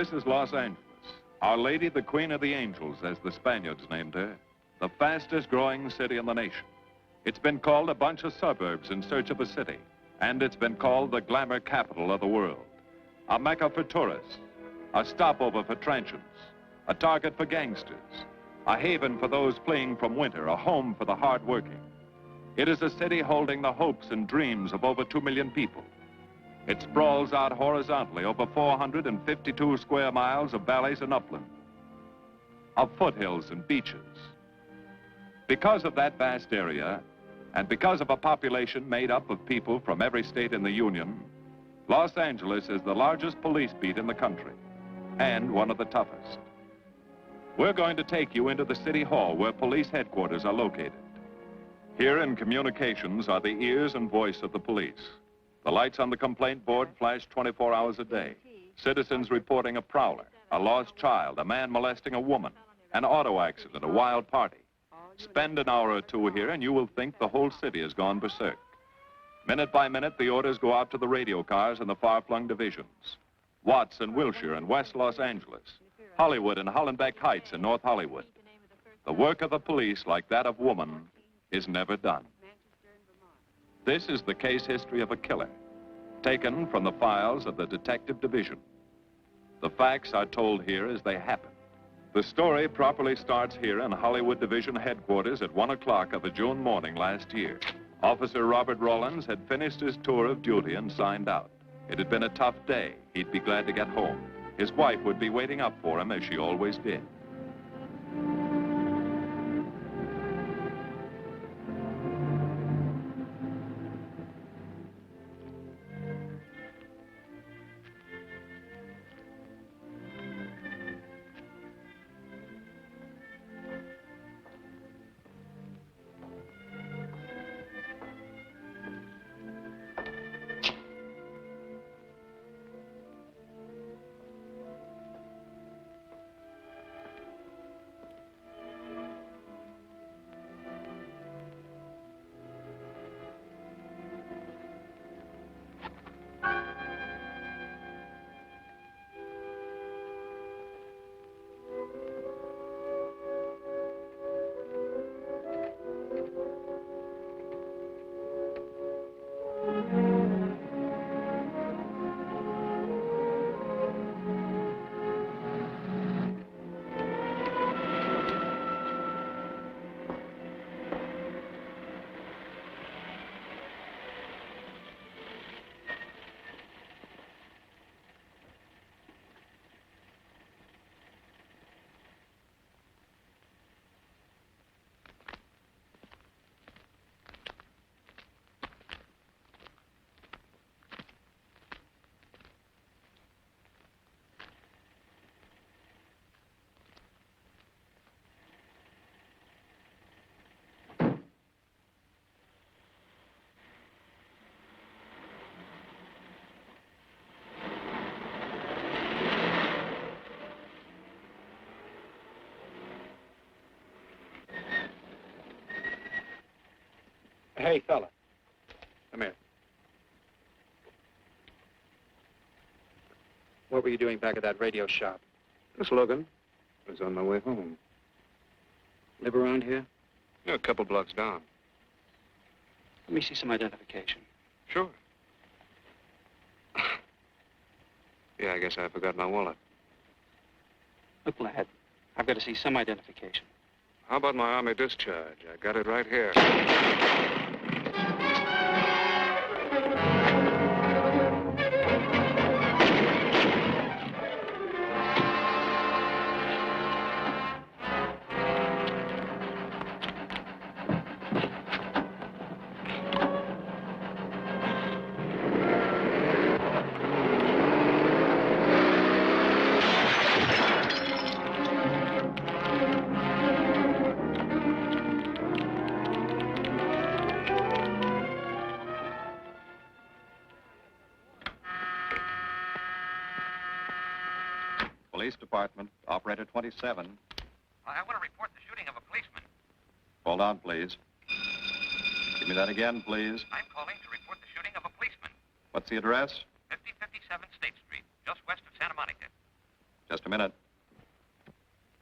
This is Los Angeles. Our Lady, the Queen of the Angels, as the Spaniards named her. The fastest growing city in the nation. It's been called a bunch of suburbs in search of a city. And it's been called the glamour capital of the world. A mecca for tourists. A stopover for transients. A target for gangsters. A haven for those fleeing from winter. A home for the hardworking. It is a city holding the hopes and dreams of over 2 million people. It sprawls out horizontally over 452 square miles of valleys and upland, of foothills and beaches. Because of that vast area, and because of a population made up of people from every state in the Union, Los Angeles is the largest police beat in the country, and one of the toughest. We're going to take you into the city hall where police headquarters are located. Here in communications are the ears and voice of the police. The lights on the complaint board flash 24 hours a day. Citizens reporting a prowler, a lost child, a man molesting a woman, an auto accident, a wild party. Spend an hour or two here and you will think the whole city has gone berserk. Minute by minute, the orders go out to the radio cars in the far-flung divisions. Watts and Wilshire and West Los Angeles. Hollywood and Hollenbeck Heights in North Hollywood. The work of the police, like that of woman, is never done. This is the case history of a killer, taken from the files of the Detective Division. The facts are told here as they happen. The story properly starts here in Hollywood Division headquarters at 1 o'clock of a June morning last year. Officer Robert Rollins had finished his tour of duty and signed out. It had been a tough day. He'd be glad to get home. His wife would be waiting up for him, as she always did. Hey, fella. Come here. What were you doing back at that radio shop? Just looking. I was on my way home. Live around here? Yeah, a couple blocks down. Let me see some identification. Sure. Yeah, I guess I forgot my wallet. Look, lad, I've got to see some identification. How about my Army discharge? I got it right here. Police Department, Operator 27. I want to report the shooting of a policeman. Hold on, please. Give me that again, please. I'm calling to report the shooting of a policeman. What's the address? 5057 State Street, just west of Santa Monica. Just a minute.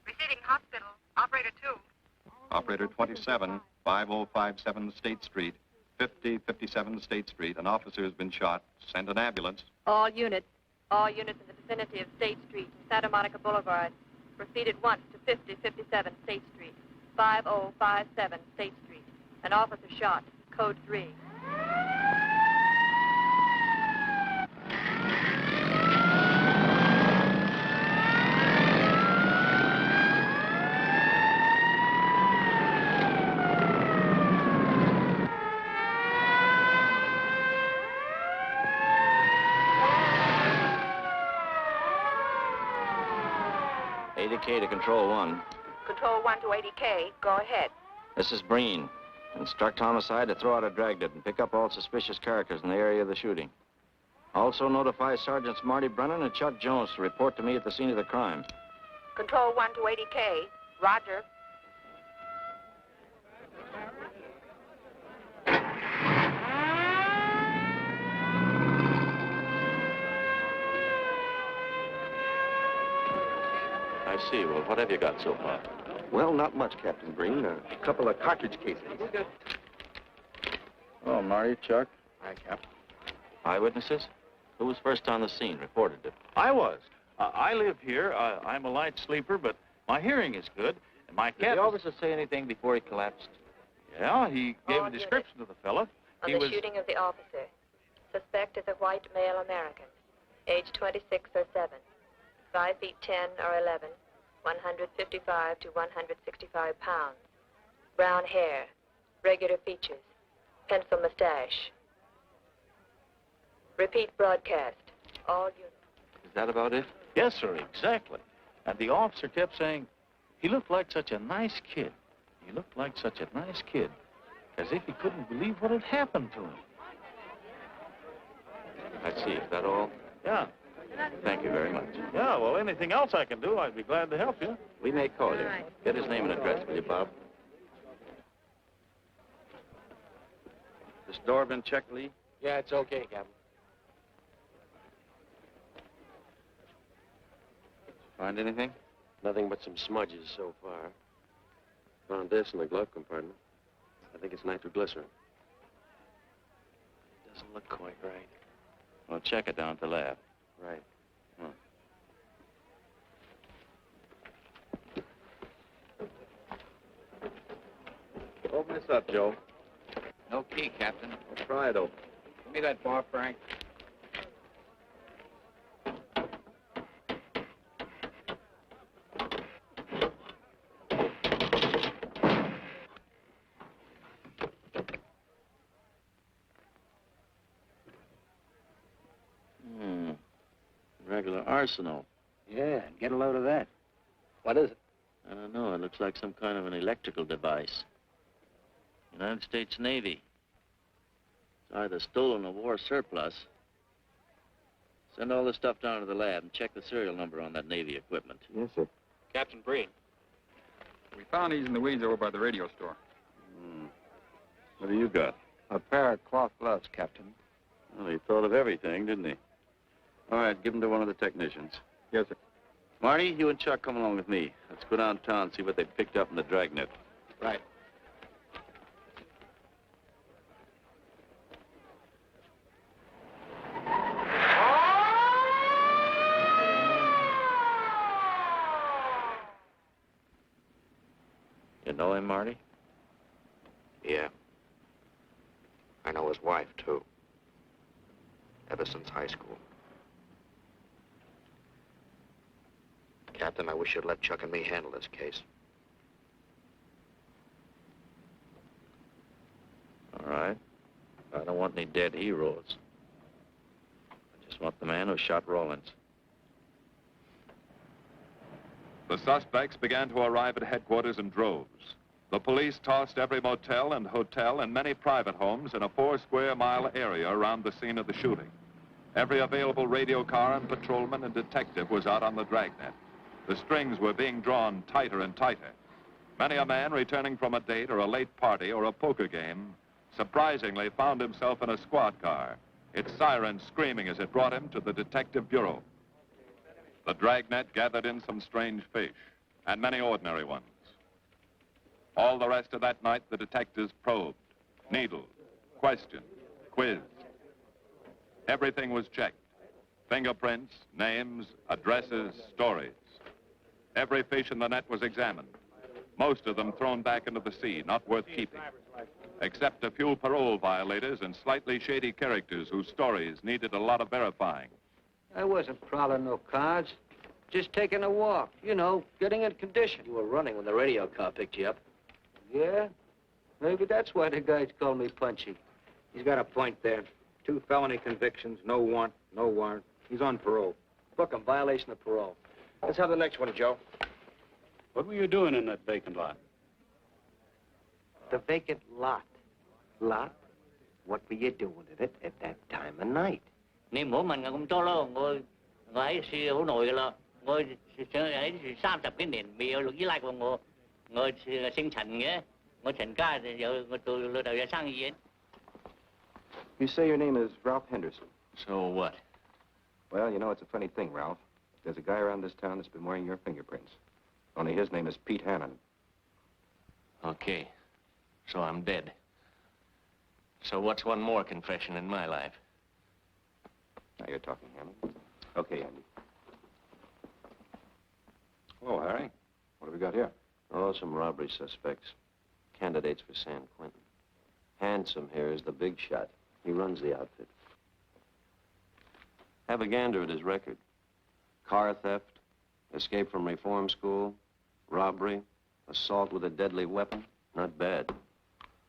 Receiving hospital. Operator 2. Operator 27, 5057 State Street, 5057 State Street. An officer has been shot. Send an ambulance. All units in the vicinity of State Street and Santa Monica Boulevard. Proceed at once to 5057 State Street, 5057 State Street. An officer shot. Code 3. K to Control 1. Control 1 to 80K. Go ahead. This is Breen. Instruct homicide to throw out a dragnet and pick up all suspicious characters in the area of the shooting. Also notify Sergeants Marty Brennan and Chuck Jones to report to me at the scene of the crime. Control 1 to 80K. Roger. I see. Well, what have you got so far? Well, not much, Captain Breen. A couple of cartridge cases. Oh, Marty, Chuck. Hi, Cap. Eyewitnesses? Who was first on the scene, reported it? I was. I live here. I'm a light sleeper, but my hearing is good. And my Did cat... the officer say anything before he collapsed? Yeah, he gave All a description of the fella. On He the was... shooting of the officer. Suspect is a white male American. Age 26 or 7. 5 feet 10 or 11. 155 to 165 pounds. Brown hair. Regular features. Pencil mustache. Repeat broadcast. All units. Is that about it? Yes, sir, exactly. And the officer kept saying, he looked like such a nice kid. He looked like such a nice kid. As if he couldn't believe what had happened to him. I see. Is that all? Yeah. Thank you very much. Yeah, well, anything else I can do, I'd be glad to help you. We may call you. Get his name and address, will you, Bob? This door been checked, Lee? Yeah, it's okay, Captain. Find anything? Nothing but some smudges so far. Found this in the glove compartment. I think it's nitroglycerin. Doesn't look quite right. Well, check it down at the lab. Right. Open this up, Joe. No key, Captain. Well, pry it open. Give me that bar, Frank. Regular arsenal. Yeah, get a load of that. What is it? I don't know. It looks like some kind of an electrical device. United States Navy. It's either stolen or war surplus. Send all this stuff down to the lab and check the serial number on that Navy equipment. Yes, sir. Captain Breen. We found these in the weeds over by the radio store. What do you got? A pair of cloth gloves, Captain. Well, he thought of everything, didn't he? All right, give them to one of the technicians. Yes, sir. Marty, you and Chuck come along with me. Let's go downtown and see what they picked up in the dragnet. Right. You know him, Marty? Yeah. I know his wife, too. Ever since high school. Captain, I wish you'd let Chuck and me handle this case. All right. I don't want any dead heroes. I just want the man who shot Rawlins. The suspects began to arrive at headquarters in droves. The police tossed every motel and hotel and many private homes in a 4-square-mile area around the scene of the shooting. Every available radio car and patrolman and detective was out on the dragnet. The strings were being drawn tighter and tighter. Many a man returning from a date or a late party or a poker game surprisingly found himself in a squad car, its sirens screaming as it brought him to the detective bureau. The dragnet gathered in some strange fish, and many ordinary ones. All the rest of that night, the detectives probed, needled, questioned, quizzed. Everything was checked. Fingerprints, names, addresses, stories. Every fish in the net was examined. Most of them thrown back into the sea, not worth keeping. Except a few parole violators and slightly shady characters whose stories needed a lot of verifying. I wasn't prowling no cards. Just taking a walk, you know, getting in condition. You were running when the radio car picked you up. Yeah? Maybe that's why the guys call me Punchy. He's got a point there. 2 felony convictions, no warrant, no warrant. He's on parole. Book him, violation of parole. Let's have the next one, Joe. What were you doing in that vacant lot? The vacant lot. Lot? What were you doing in it at that time of night? Niệm của mình cũng to lo, ngồi ấy siêu nổi là ngồi ấy 30 cái nền bị lục dưới lại của ngồi sinh thành nghĩa, ngồi thành ca thì giờ ngồi từ lừa đảo sang gì ấy. You say your name is Ralph Henderson. So what? Well, you know, it's a funny thing, Ralph. There's a guy around this town that's been wearing your fingerprints. Only his name is Pete Hannon. Okay. So I'm dead. So what's one more confession in my life? Now you're talking, Hannon. Okay, Andy. Oh, Harry. What have we got here? Oh, some robbery suspects. Candidates for San Quentin. Handsome here is the big shot. He runs the outfit. Have a gander at his record. Car theft, escape from reform school, robbery, assault with a deadly weapon. Not bad.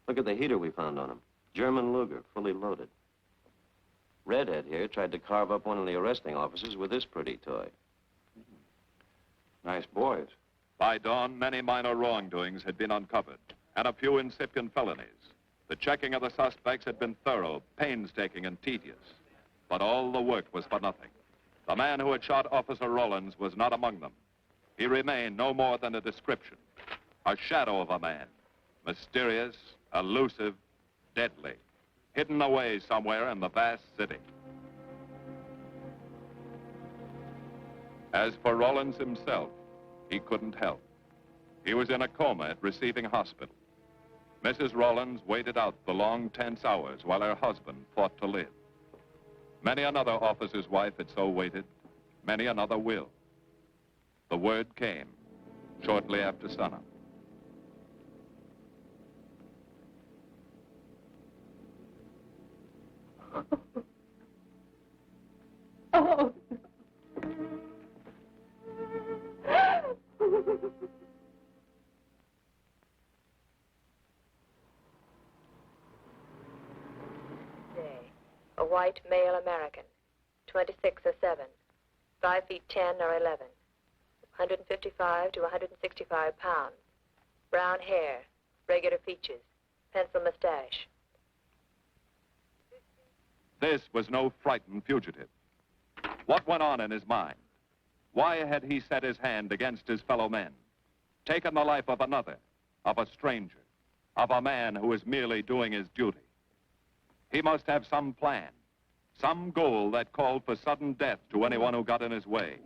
Look at the heater we found on him. German Luger, fully loaded. Redhead here tried to carve up one of the arresting officers with this pretty toy. Nice boys. By dawn, many minor wrongdoings had been uncovered, and a few incipient felonies. The checking of the suspects had been thorough, painstaking, and tedious. But all the work was for nothing. The man who had shot Officer Rollins was not among them. He remained no more than a description, a shadow of a man, mysterious, elusive, deadly, hidden away somewhere in the vast city. As for Rollins himself, he couldn't help. He was in a coma at receiving hospital. Mrs. Rollins waited out the long, tense hours while her husband fought to live. Many another officer's wife had so waited. Many another will. The word came shortly after sunup. Oh. A white male American, 26 or 7, 5 feet 10 or 11, 155 to 165 pounds, brown hair, regular features, pencil mustache. This was no frightened fugitive. What went on in his mind? Why had he set his hand against his fellow men, taken the life of another, of a stranger, of a man who was merely doing his duty? He must have some plan, some goal that called for sudden death to anyone who got in his way.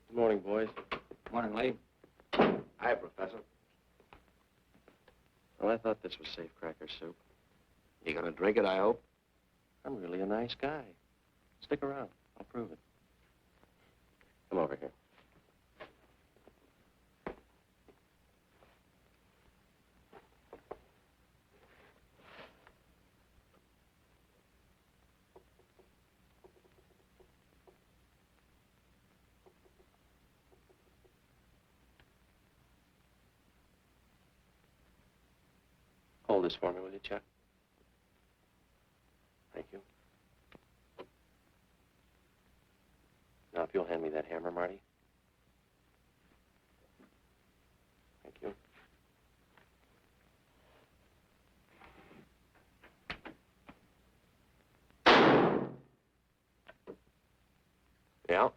Good morning, boys. Morning, Lee. Hi, Professor. Well, I thought this was safe cracker soup. You gonna drink it, I hope? I'm really a nice guy. Stick around. I'll prove it. Come over here. Hold this for me, will you, Chuck? Thank you. Now, if you'll hand me that hammer, Marty. Thank you. Yeah.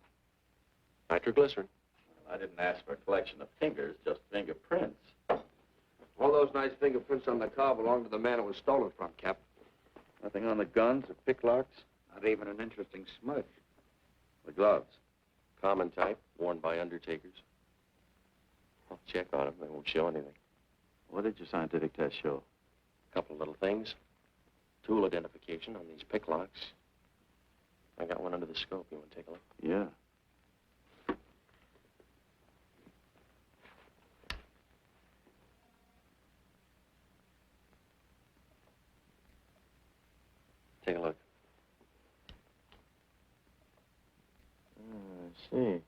Nitroglycerin. I didn't ask for a collection of fingers, just fingerprints. All those nice fingerprints on the car belong to the man it was stolen from, Cap. Nothing on the guns or picklocks? Not even an interesting smudge. The gloves? Common type, worn by undertakers. I'll check on them. They won't show anything. What did your scientific test show? A couple of little things. Tool identification on these picklocks. I got one under the scope. You want to take a look? Yeah. Take a look. I see.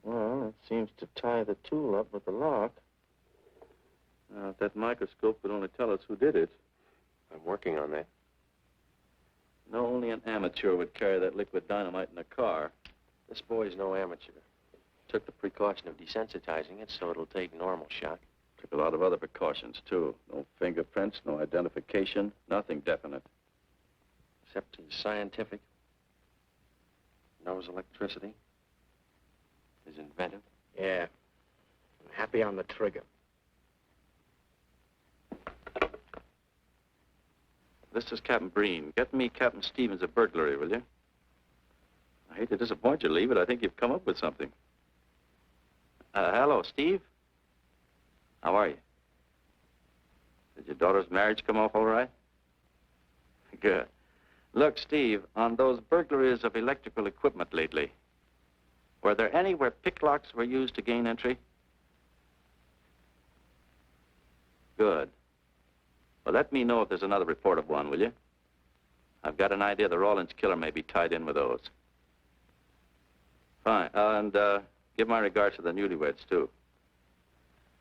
Well, it seems to tie the tool up with the lock. Now, if that microscope would only tell us who did it. I'm working on that. No, only an amateur would carry that liquid dynamite in a car. This boy's no amateur. Took the precaution of desensitizing it so it'll take normal shock. Took a lot of other precautions, too. No fingerprints, no identification, nothing definite. Except he's scientific. Knows electricity. Is inventive. Yeah. I'm happy on the trigger. This is Captain Breen. Get me Captain Stevens a burglary, will you? I hate to disappoint you, Lee, but I think you've come up with something. Hello, Steve. How are you? Did your daughter's marriage come off all right? Good. Look, Steve, on those burglaries of electrical equipment lately, were there any where picklocks were used to gain entry? Good. Well, let me know if there's another report of one, will you? I've got an idea the Rawlins killer may be tied in with those. Fine. And give my regards to the newlyweds, too.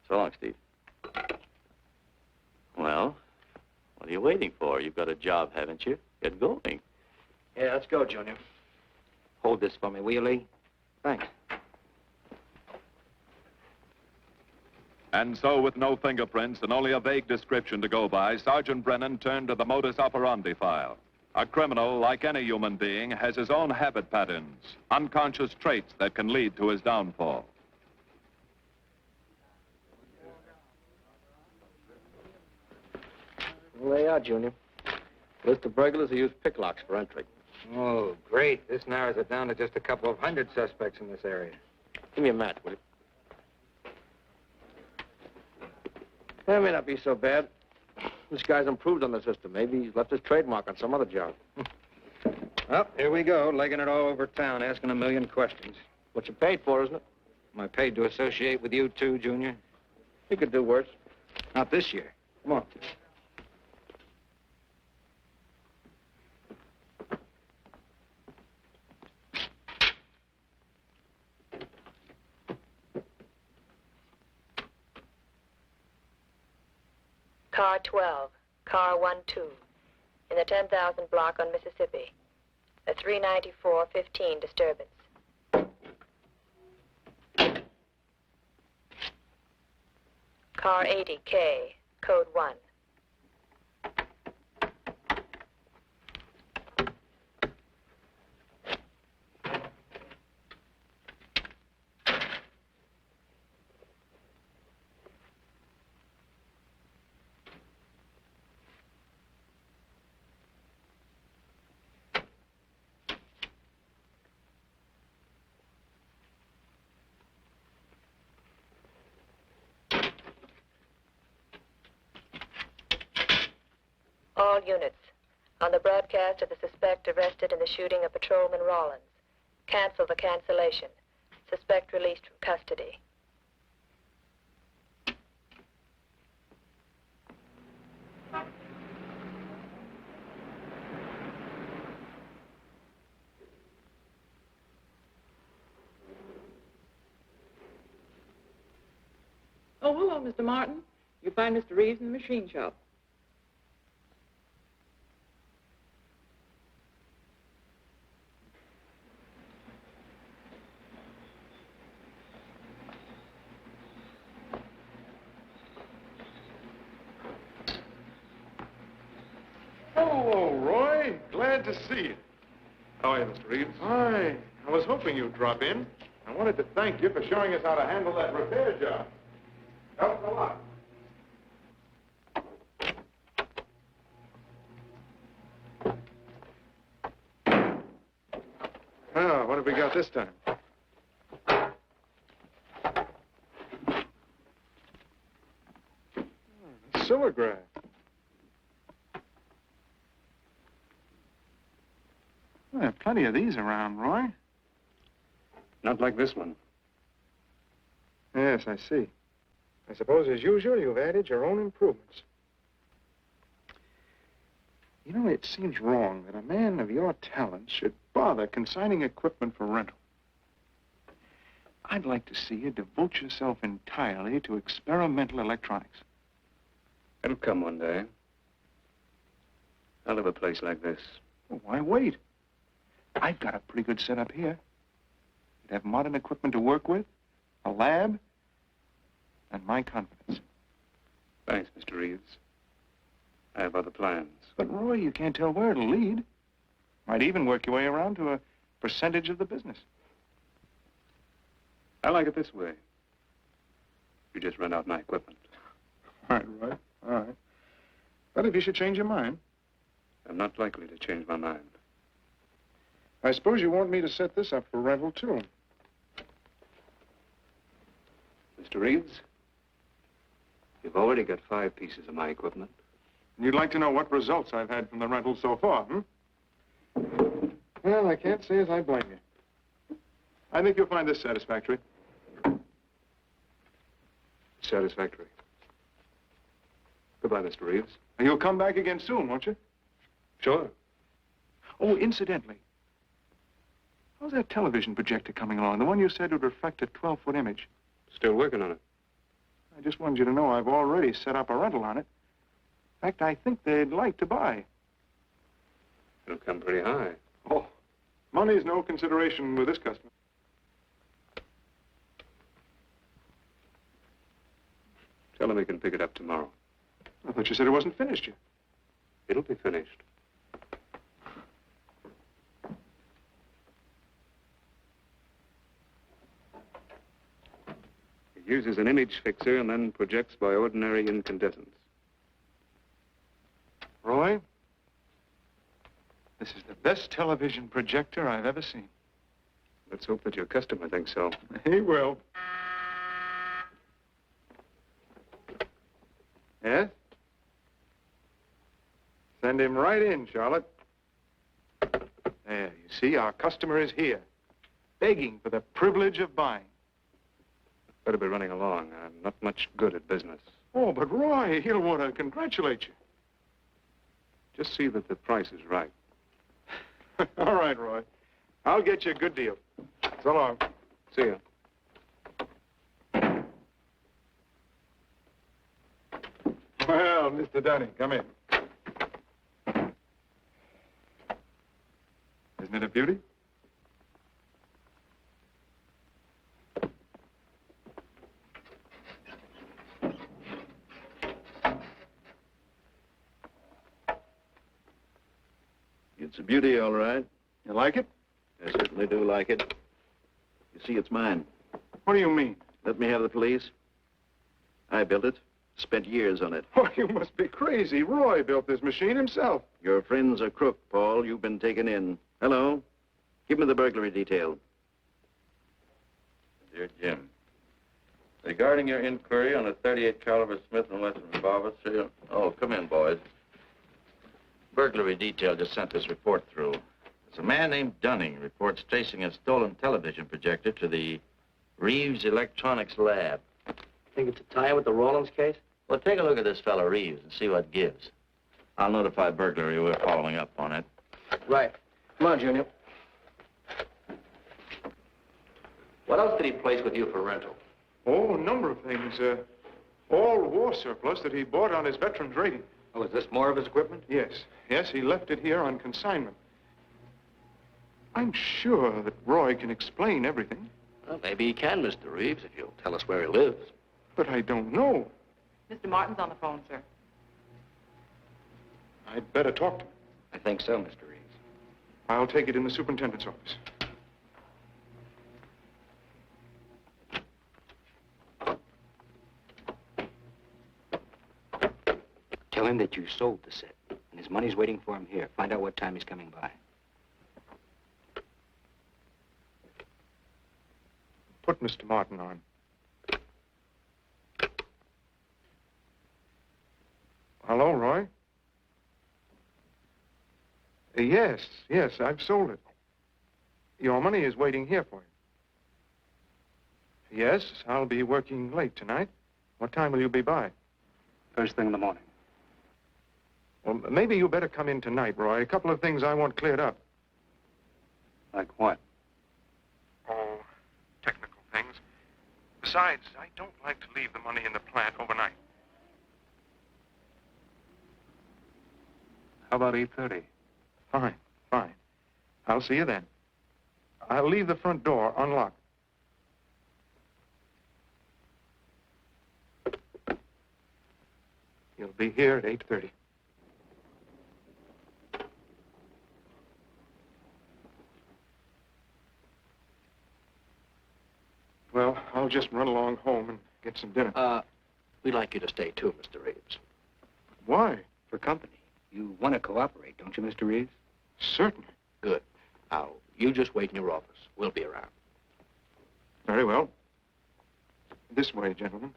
So long, Steve. Well, what are you waiting for? You've got a job, haven't you? Get going. Yeah, let's go, Junior. Hold this for me, will you, Lee? Thanks. And so, with no fingerprints and only a vague description to go by, Sergeant Brennan turned to the modus operandi file. A criminal, like any human being, has his own habit patterns, unconscious traits that can lead to his downfall. Well, they are, Junior. List of burglars who use picklocks for entry. Oh, great. This narrows it down to just a couple of hundred suspects in this area. Give me a match, will you? That may not be so bad. This guy's improved on the system. Maybe he's left his trademark on some other job. Well, here we go, legging it all over town, asking a million questions. What you paid for, isn't it? Am I paid to associate with you, too, Junior? You could do worse. Not this year. Come on. Car 12, car 12, in the 10,000 block on Mississippi. A 394-15 disturbance. Car 80K, code 1. All units, on the broadcast of the suspect arrested in the shooting of Patrolman Rawlins. Cancel the cancellation. Suspect released from custody. Oh, hello, Mr. Martin. You find Mr. Reeves in the machine shop. Hello, Roy. Glad to see you. How are you, Mr. Reeves? Hi. I was hoping you'd drop in. I wanted to thank you for showing us how to handle that repair job. Helped a lot. Oh, what have we got this time? Silvergraph. Well, there are plenty of these around, Roy. Not like this one. Yes, I see. I suppose, as usual, you've added your own improvements. You know, it seems wrong that a man of your talents should bother consigning equipment for rental. I'd like to see you devote yourself entirely to experimental electronics. It'll come one day. I'll have a place like this. Well, why wait? I've got a pretty good setup here. You'd have modern equipment to work with, a lab, and my confidence. Thanks, Mr. Reeves. I have other plans. But, Roy, you can't tell where it'll lead. Might even work your way around to a percentage of the business. I like it this way. You just rent out my equipment. All right. All right. But if you should change your mind... I'm not likely to change my mind. I suppose you want me to set this up for rental, too. Mr. Reeves, you've already got 5 pieces of my equipment. And you'd like to know what results I've had from the rental so far, Well, I can't say as I blame you. I think you'll find this satisfactory. Satisfactory. Goodbye, Mr. Reeves. And you'll come back again soon, won't you? Sure. Oh, incidentally, how's that television projector coming along? The one you said would reflect a 12-foot image. Still working on it. I just wanted you to know I've already set up a rental on it. In fact, I think they'd like to buy. It'll come pretty high. Oh, money's no consideration with this customer. Tell him he can pick it up tomorrow. I thought you said it wasn't finished yet. It'll be finished. It uses an image fixer and then projects by ordinary incandescents. Roy, this is the best television projector I've ever seen. Let's hope that your customer thinks so. He will. Yes? Send him right in, Charlotte. There, you see, our customer is here, begging for the privilege of buying. Better be running along. I'm not much good at business. Oh, but Roy, he'll want to congratulate you. Just see that the price is right. All right, Roy. I'll get you a good deal. So long. See you. Well, Mr. Dunning, come in. Isn't it a beauty? It's a beauty, all right. You like it? I certainly do like it. You see, it's mine. What do you mean? Let me have the police. I built it. Spent years on it. Oh, you must be crazy. Roy built this machine himself. Your friend's a crook, Paul. You've been taken in. Hello? Give me the burglary detail. Dear Jim, regarding your inquiry on a .38 caliber Smith & Wesson revolver, serial... Oh, come in, boys. Burglary detail just sent this report through. There's a man named Dunning reports tracing a stolen television projector to the Reeves Electronics Lab. Think it's a tie with the Rawlins case? Well, take a look at this fellow Reeves and see what gives. I'll notify burglary. We're following up on it. Right. Come on, Junior. What else did he place with you for rental? Oh, a number of things. All war surplus that he bought on his veterans rating. Oh, is this more of his equipment? Yes. Yes, he left it here on consignment. I'm sure that Roy can explain everything. Well, maybe he can, Mr. Reeves, if you'll tell us where he lives. But I don't know. Mr. Martin's on the phone, sir. I'd better talk to him. I think so, Mr. Reeves. I'll take it in the superintendent's office. Tell him that you sold the set, and his money's waiting for him here. Find out what time he's coming by. Put Mr. Martin on. Hello, Roy? Yes, I've sold it. Your money is waiting here for you. Yes, I'll be working late tonight. What time will you be by? First thing in the morning. Well, maybe you better come in tonight, Roy. A couple of things I want cleared up. Like what? Oh, technical things. Besides, I don't like to leave the money in the plant overnight. How about 8:30? Fine. I'll see you then. I'll leave the front door unlocked. You'll be here at 8:30. Well, I'll just run along home and get some dinner. We'd like you to stay too, Mr. Reeves. Why? For company. You want to cooperate, don't you, Mr. Reeves? Certainly. Good. Now, you just wait in your office. We'll be around. Very well. This way, gentlemen.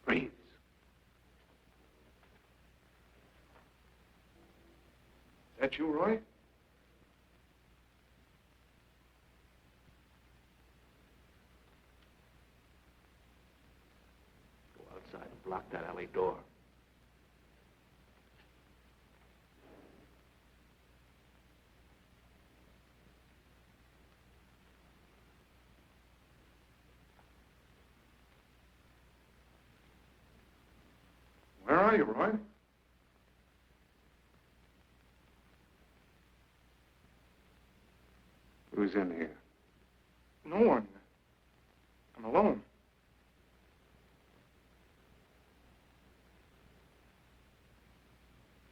Reeves. Is that you, Roy? Go outside and block that alley door. Where are you, Roy? Who's in here? No one. I'm alone.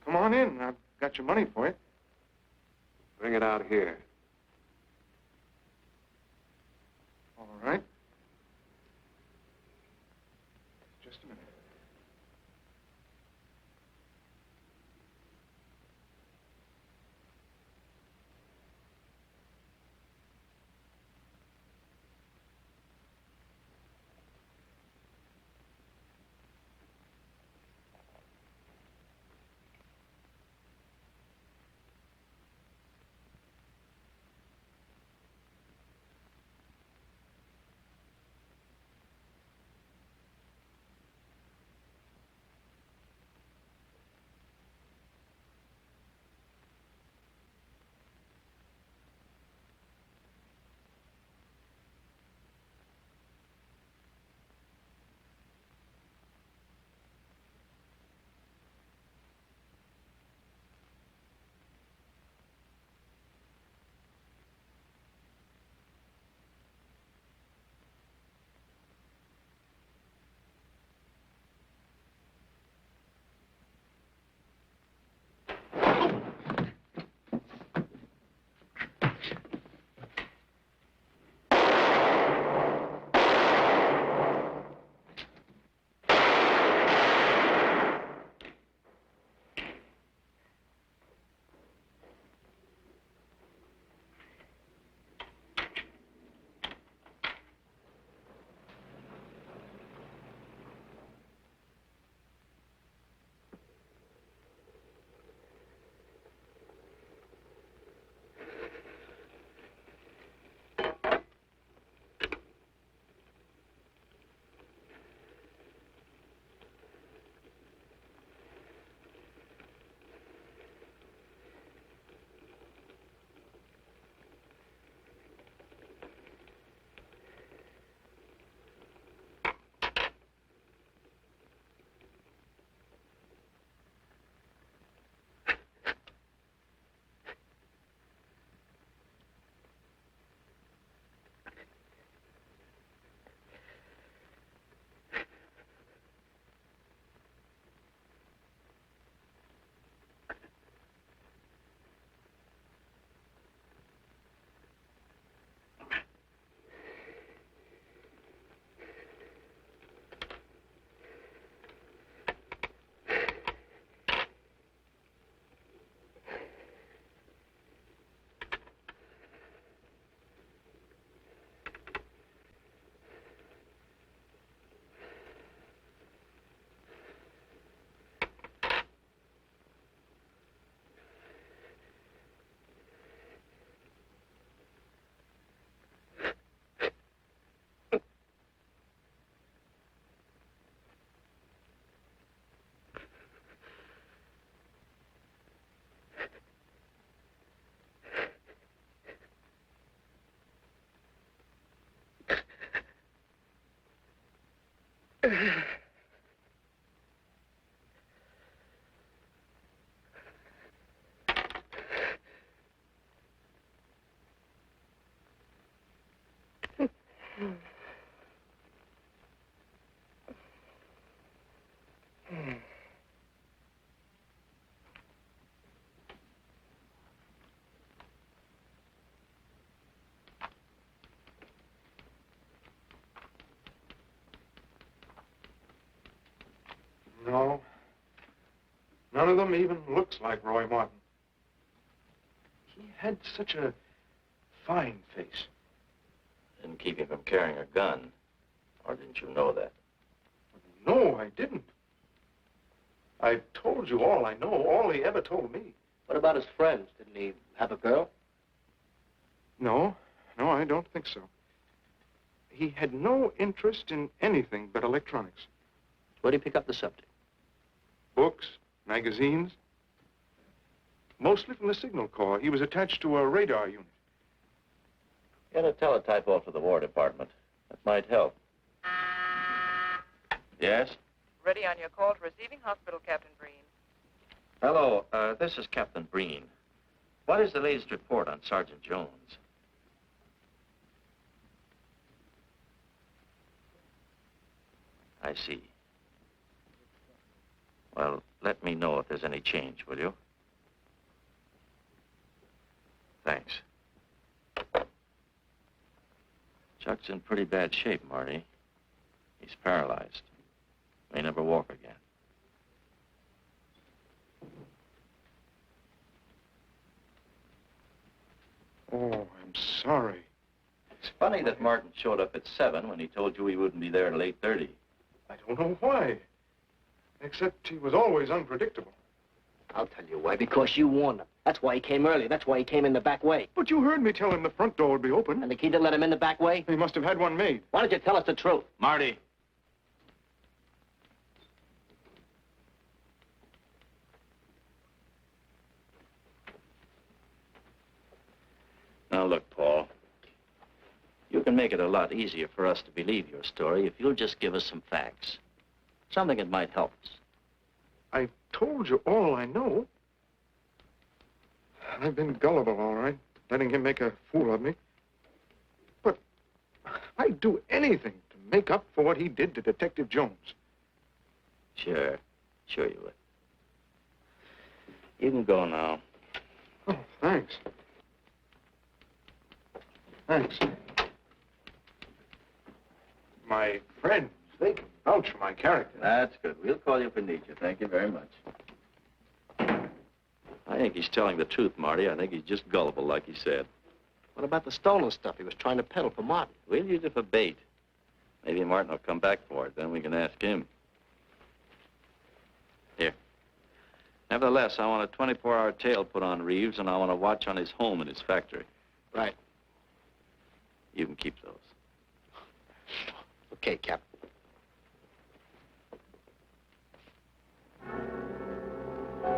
Come on in. I've got your money for you. Bring it out here. All right. Just a minute. No. None of them even looks like Roy Martin. He had such a fine face. Didn't keep him from carrying a gun. Or didn't you know that? No, I didn't. I told you all I know, all he ever told me. What about his friends? Didn't he have a girl? No, I don't think so. He had no interest in anything but electronics. Where did he pick up the subject? Books, magazines. Mostly from the Signal Corps. He was attached to a radar unit. Get a teletype off to the War Department. That might help. Yes? Ready on your call to receiving hospital, Captain Breen. Hello, this is Captain Breen. What is the latest report on Sergeant Jones? I see. Well, let me know if there's any change, will you? Thanks. Chuck's in pretty bad shape, Marty. He's paralyzed. May never walk again. Oh, I'm sorry. It's funny that Martin showed up at 7 when he told you he wouldn't be there till 8:30. I don't know why. Except he was always unpredictable. I'll tell you why. Because you warned him. That's why he came early. That's why he came in the back way. But you heard me tell him the front door would be open. And the key didn't let him in the back way? He must have had one made. Why don't you tell us the truth? Marty. Now, look, Paul. You can make it a lot easier for us to believe your story if you'll just give us some facts. Something that might help us. I told you all I know. I've been gullible, all right, letting him make a fool of me. But I'd do anything to make up for what he did to Detective Jones. Sure you would. You can go now. Oh, thanks. Thanks. My friends, they can vouch for my character. That's good. We'll call you if we need you. Thank you very much. I think he's telling the truth, Marty. I think he's just gullible, like he said. What about the stolen stuff he was trying to peddle for Martin? We'll use it for bait. Maybe Martin will come back for it. Then we can ask him. Here. Nevertheless, I want a 24-hour tail put on Reeves, and I want a watch on his home and his factory. Right. You can keep those. Okay, Captain.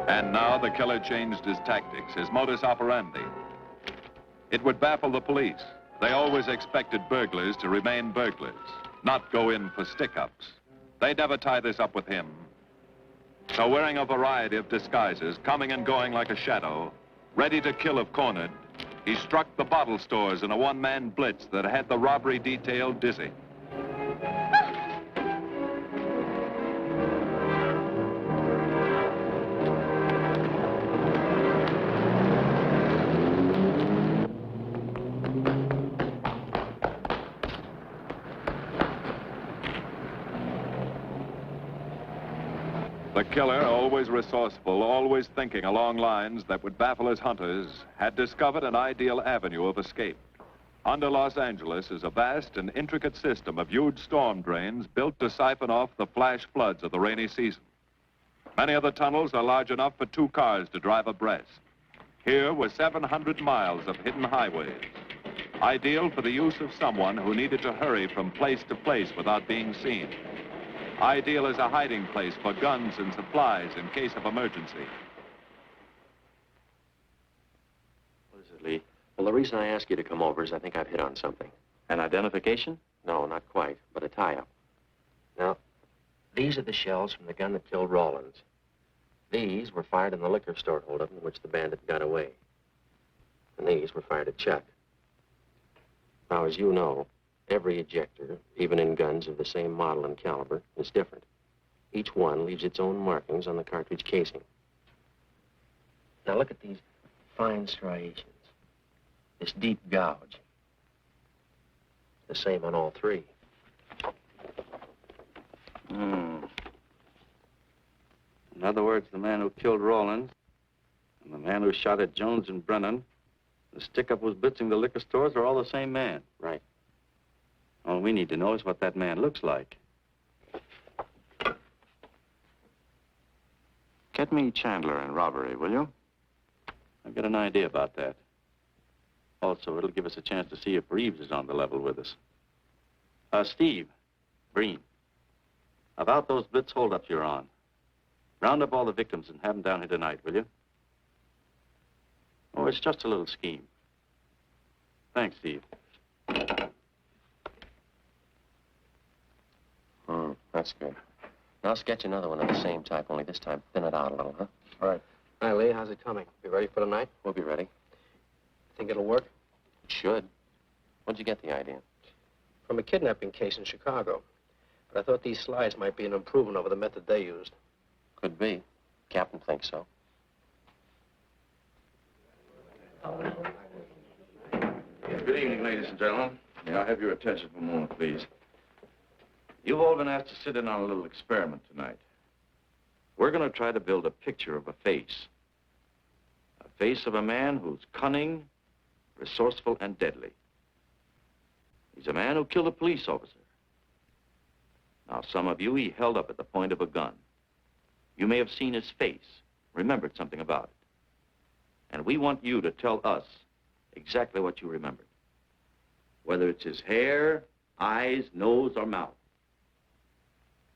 And now the killer changed his tactics, his modus operandi. It would baffle the police. They always expected burglars to remain burglars, not go in for stick-ups. They'd never tie this up with him. So wearing a variety of disguises, coming and going like a shadow, ready to kill if cornered, he struck the bottle stores in a one-man blitz that had the robbery detail dizzy. The killer, always resourceful, always thinking along lines that would baffle his hunters, had discovered an ideal avenue of escape. Under Los Angeles is a vast and intricate system of huge storm drains built to siphon off the flash floods of the rainy season. Many of the tunnels are large enough for 2 cars to drive abreast. Here were 700 miles of hidden highways, ideal for the use of someone who needed to hurry from place to place without being seen. Ideal as a hiding place for guns and supplies in case of emergency. What is it, Lee? Well, the reason I asked you to come over is I think I've hit on something. An identification? No, not quite, but a tie-up. Now, These are the shells from the gun that killed Rawlins. These were fired in the liquor store holdup in which the bandit got away. And these were fired at Chuck. Now, as you know, every ejector, even in guns of the same model and caliber, is different. Each one leaves its own markings on the cartridge casing. Now, look at these fine striations. This deep gouge. The same on all three. In other words, the man who killed Rawlins and the man who shot at Jones and Brennan, the stick-up who's blitzing the liquor stores are all the same man. Right. All we need to know is what that man looks like. Get me Chandler and robbery, will you? I've got an idea about that. Also, it'll give us a chance to see if Reeves is on the level with us. Steve, Breen, about those blitz holdups you're on. Round up all the victims and have them down here tonight, will you? Oh, it's just a little scheme. Thanks, Steve. That's good. Now sketch another one of the same type, only this time thin it out a little, huh? All right. Hi, Lee. How's it coming? Be ready for tonight? We'll be ready. Think it'll work? It should. When'd you get the idea? From a kidnapping case in Chicago. But I thought these slides might be an improvement over the method they used. Could be. Captain thinks so. Good evening, ladies and gentlemen. May I have your attention for a moment, please? You've all been asked to sit in on a little experiment tonight. We're going to try to build a picture of a face. A face of a man who's cunning, resourceful, and deadly. He's a man who killed a police officer. Now, some of you he held up at the point of a gun. You may have seen his face, remembered something about it. And we want you to tell us exactly what you remembered. Whether it's his hair, eyes, nose, or mouth.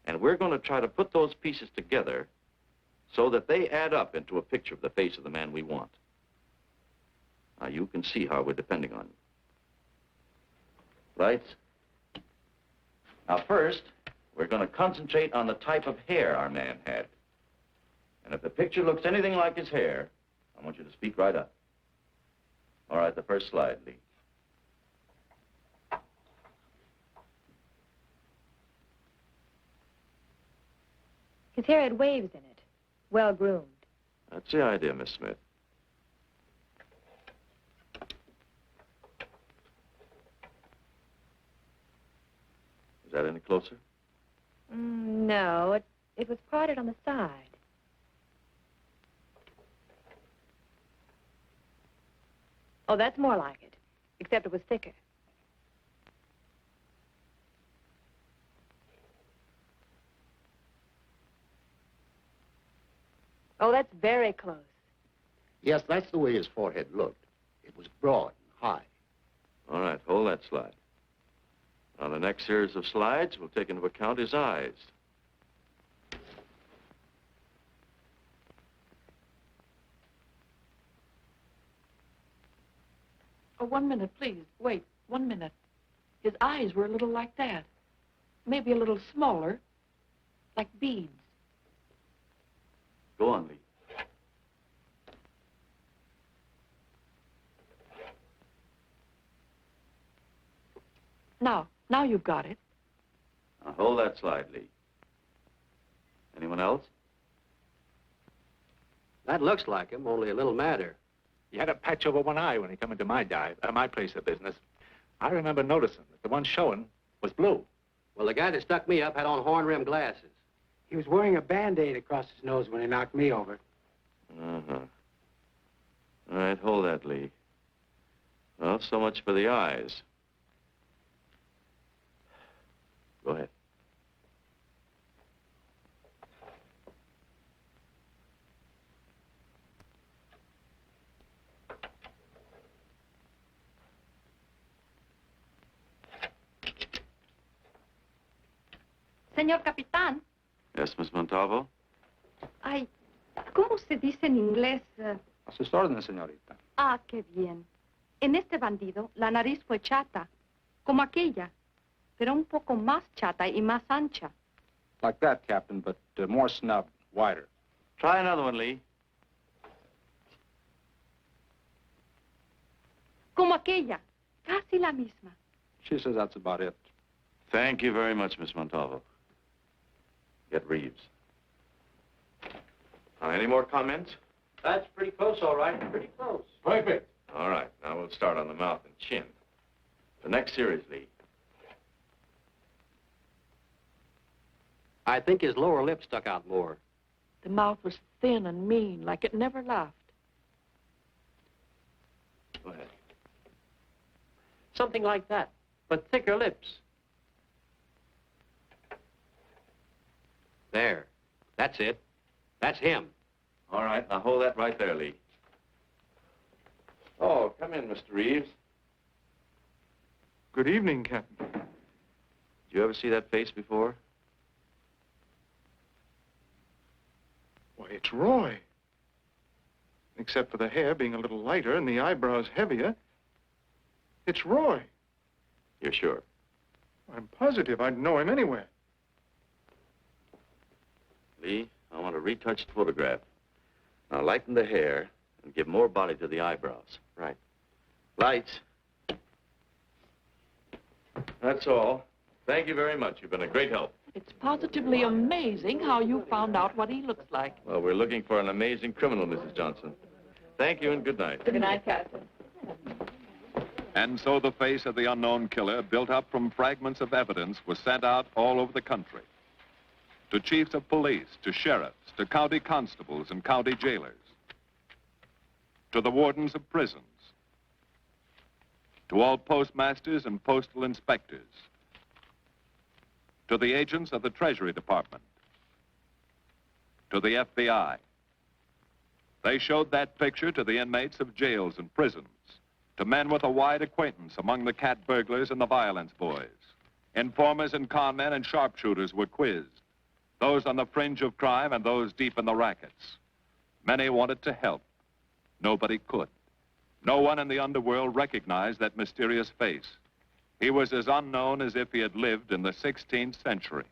And we're going to try to put those pieces together so that they add up into a picture of the face of the man we want. Now, you can see how we're depending on you. Right? Now, first, we're going to concentrate on the type of hair our man had. And if the picture looks anything like his hair, I want you to speak right up. All right, the first slide, Lee. His hair had waves in it, well-groomed. That's the idea, Miss Smith. Is that any closer? No, it was parted on the side. Oh, that's more like it, except it was thicker. Oh, that's very close. Yes, that's the way his forehead looked. It was broad and high. All right, hold that slide. On the next series of slides, we'll take into account his eyes. Oh, 1 minute, please. Wait, 1 minute. His eyes were a little like that. Maybe a little smaller, like beads. Go on, Lee. Now you've got it. Now, hold that slide, Lee. Anyone else? That looks like him, only a little madder. He had a patch over one eye when he come into my place of business. I remember noticing that the one showing was blue. Well, the guy that stuck me up had on horn-rimmed glasses. He was wearing a Band-Aid across his nose when he knocked me over. Uh-huh. All right, hold that, Lee. Well, so much for the eyes. Go ahead. Señor Capitán. Yes, Miss Montalvo? Ay, ¿cómo se dice en inglés? A sus órdenes, señorita. Ah, qué bien. En este bandido, la nariz fue chata, como aquella, pero un poco más chata y más ancha. Like that, Captain, but more snubbed, wider. Try another one, Lee. Como aquella. Casi la misma. She says that's about it. Thank you very much, Miss Montalvo. Get Reeves. Any more comments? That's pretty close, all right. Pretty close. Perfect. All right, now we'll start on the mouth and chin. The next series, Lee. I think his lower lip stuck out more. The mouth was thin and mean, like it never laughed. Go ahead. Something like that, but thicker lips. There. That's it. That's him. All right, now hold that right there, Lee. Oh, come in, Mr. Reeves. Good evening, Captain. Did you ever see that face before? Why, it's Roy. Except for the hair being a little lighter and the eyebrows heavier, it's Roy. You're sure? I'm positive I'd know him anywhere. Lee, I want a retouched photograph. Now lighten the hair and give more body to the eyebrows. Right. Lights. That's all. Thank you very much. You've been a great help. It's positively amazing how you found out what he looks like. Well, we're looking for an amazing criminal, Mrs. Johnson. Thank you and good night. Good night, Captain. And so the face of the unknown killer, built up from fragments of evidence, was sent out all over the country. To chiefs of police, to sheriffs, to county constables and county jailers, to the wardens of prisons, to all postmasters and postal inspectors, to the agents of the Treasury Department, to the FBI. They showed that picture to the inmates of jails and prisons, to men with a wide acquaintance among the cat burglars and the violence boys. Informers and conmen and sharpshooters were quizzed, those on the fringe of crime and those deep in the rackets. Many wanted to help. Nobody could. No one in the underworld recognized that mysterious face. He was as unknown as if he had lived in the 16th century.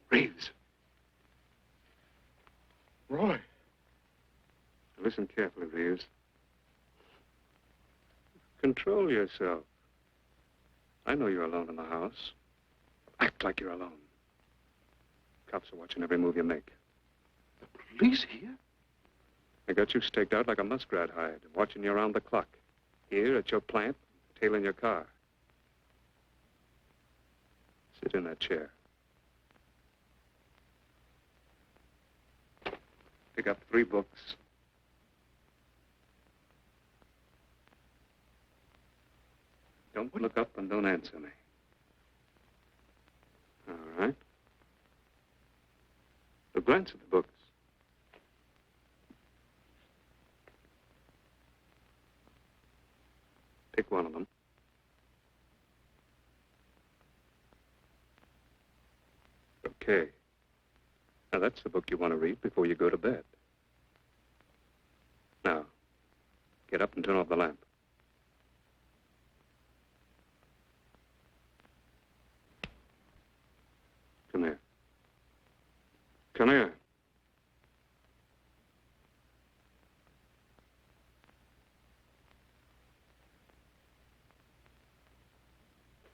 Reeves. Roy. Listen carefully, Reeves. Control yourself. I know you're alone in the house. Act like you're alone. Cops are watching every move you make. The police here? They got you staked out like a muskrat hide, watching you around the clock. Here at your plant, tailing your car. Sit in that chair. Pick up 3 books. Don't look up and don't answer me. All right. So glance at the books. Pick one of them. Okay. Now, that's the book you want to read before you go to bed. Now, get up and turn off the lamp. Come here. Come here.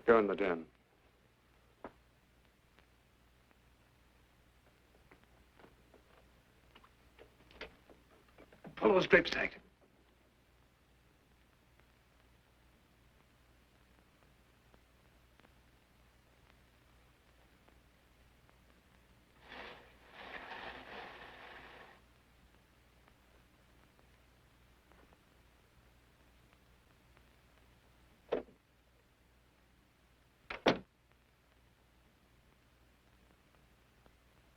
Go in the den. Pull those drapes tight.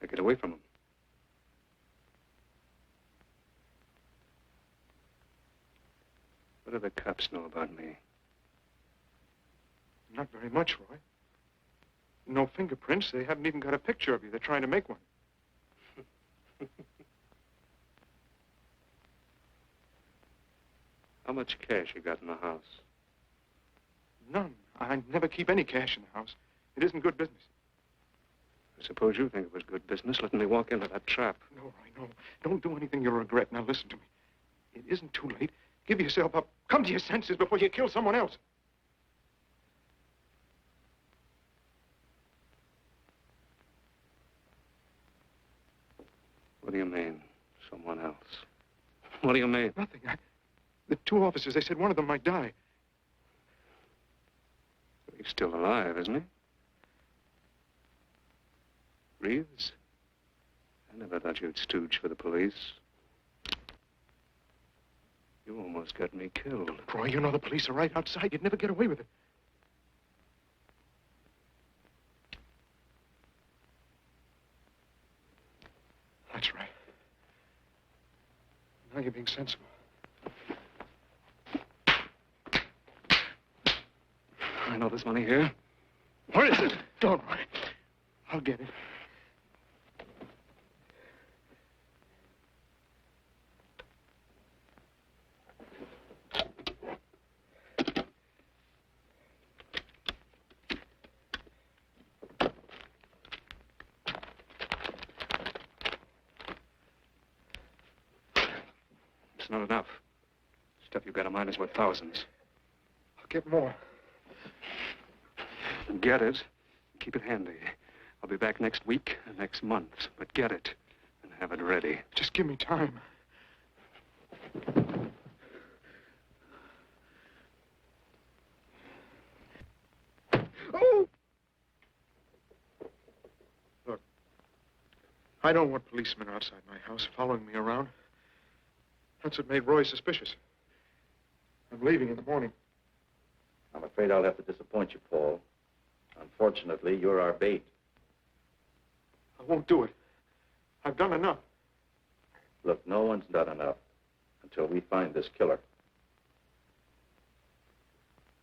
Now get away from him. What do the cops know about me? Not very much, Roy. No fingerprints. They haven't even got a picture of you. They're trying to make one. How much cash you got in the house? None. I never keep any cash in the house. It isn't good business. I suppose you think it was good business letting me walk into that trap. No, Roy, no. Don't do anything you'll regret. Now, listen to me. It isn't too late. Give yourself up. Come to your senses before you kill someone else. What do you mean, someone else? What do you mean? Nothing. The two officers, they said one of them might die. He's still alive, isn't he? Reeves? I never thought you'd stooge for the police. You almost got me killed. Roy, you know the police are right outside. You'd never get away with it. That's right. Now you're being sensible. I know there's money here. Where is it? Don't worry. I'll get it. It's not enough. Stuff you've got in mind is worth thousands. I'll get more. Get it. Keep it handy. I'll be back next week and next month. But get it and have it ready. Just give me time. Oh! Look, I don't want policemen outside my house following me around. That's what made Roy suspicious. I'm leaving in the morning. I'm afraid I'll have to disappoint you, Paul. Unfortunately, you're our bait. I won't do it. I've done enough. Look, no one's done enough until we find this killer.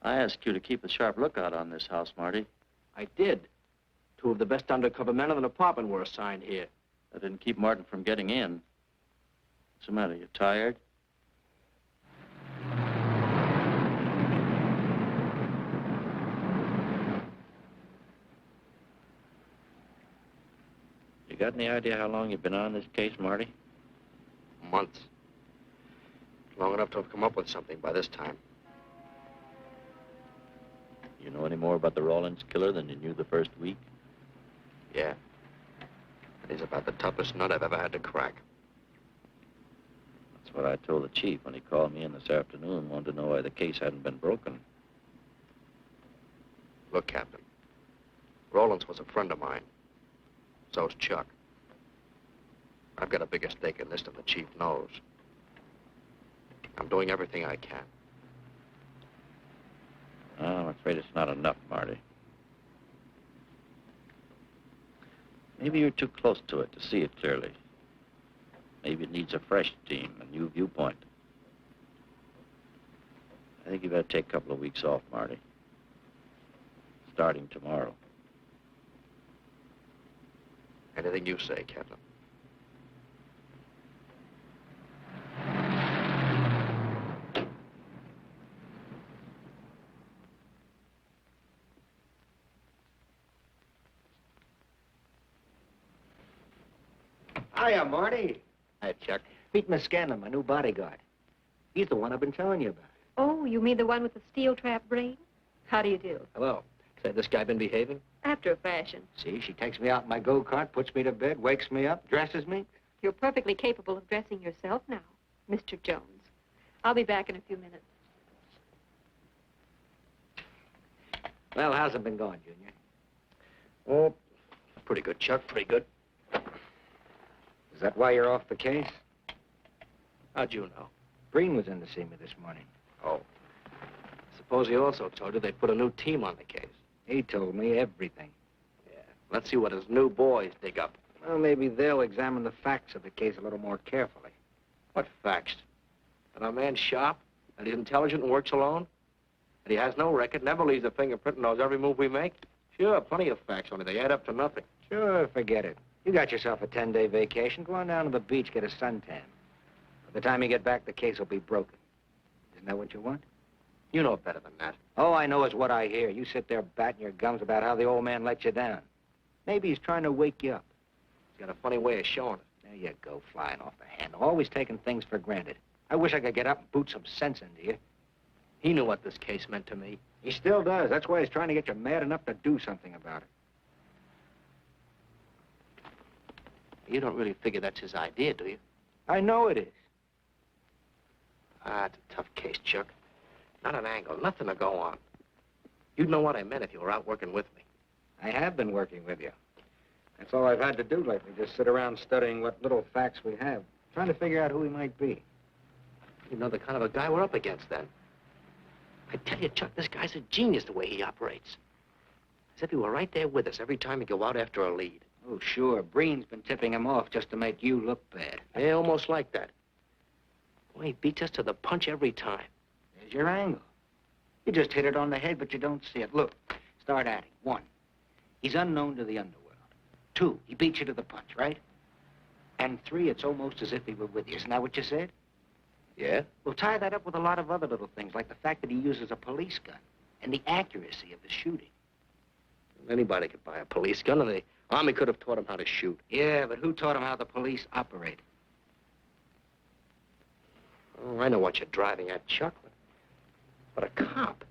I asked you to keep a sharp lookout on this house, Marty. I did. Two of the best undercover men in the department were assigned here. That didn't keep Martin from getting in. What's the matter? You tired? You got any idea how long you've been on this case, Marty? Months. Long enough to have come up with something by this time. You know any more about the Rawlins killer than you knew the first week? Yeah. He's about the toughest nut I've ever had to crack. That's what I told the chief when he called me in this afternoon, wanted to know why the case hadn't been broken. Look, Captain. Rawlins was a friend of mine. So's Chuck. I've got a bigger stake in this than the chief knows. I'm doing everything I can. Oh, I'm afraid it's not enough, Marty. Maybe you're too close to it to see it clearly. Maybe it needs a fresh team, a new viewpoint. I think you better take a couple of weeks off, Marty. Starting tomorrow. Anything you say, Captain. Hiya, Marty. Hi, Chuck. Meet Miss Scanlon, my new bodyguard. He's the one I've been telling you about. Oh, you mean the one with the steel trap brain? How do you do? Hello. Say, this guy been behaving? After a fashion. See, she takes me out in my go-kart, puts me to bed, wakes me up, dresses me. You're perfectly capable of dressing yourself now, Mr. Jones. I'll be back in a few minutes. Well, how's it been going, Junior? Oh, pretty good, Chuck, pretty good. Is that why you're off the case? How'd you know? Breen was in to see me this morning. Oh. Suppose he also told you they put a new team on the case. He told me everything. Yeah. Let's see what his new boys dig up. Well, maybe they'll examine the facts of the case a little more carefully. What facts? That our man's sharp? That he's intelligent and works alone? That he has no record, never leaves a fingerprint, and knows every move we make? Sure, plenty of facts, only they add up to nothing. Sure, forget it. You got yourself a 10-day vacation. Go on down to the beach, get a suntan. By the time you get back, the case will be broken. Isn't that what you want? You know better than that. All I know is what I hear. You sit there batting your gums about how the old man let you down. Maybe he's trying to wake you up. He's got a funny way of showing it. There you go, flying off the handle. Always taking things for granted. I wish I could get up and boot some sense into you. He knew what this case meant to me. He still does. That's why he's trying to get you mad enough to do something about it. You don't really figure that's his idea, do you? I know it is. Ah, it's a tough case, Chuck. Not an angle, nothing to go on. You'd know what I meant if you were out working with me. I have been working with you. That's all I've had to do lately, just sit around studying what little facts we have, trying to figure out who he might be. You know the kind of a guy we're up against, then. I tell you, Chuck, this guy's a genius the way he operates. As if he were right there with us every time we go out after a lead. Oh, sure. Breen's been tipping him off just to make you look bad. Yeah, almost like that. Well, he beats us to the punch every time. There's your angle. You just hit it on the head, but you don't see it. Look, start adding. 1, he's unknown to the underworld. 2, he beats you to the punch, right? And 3, it's almost as if he were with you. Isn't that what you said? Yeah? Well, tie that up with a lot of other little things, like the fact that he uses a police gun and the accuracy of his shooting. Anybody could buy a police gun, and the Army could have taught him how to shoot. Yeah, but who taught him how the police operate? Oh, I know what you're driving at, Chuck. But a cop.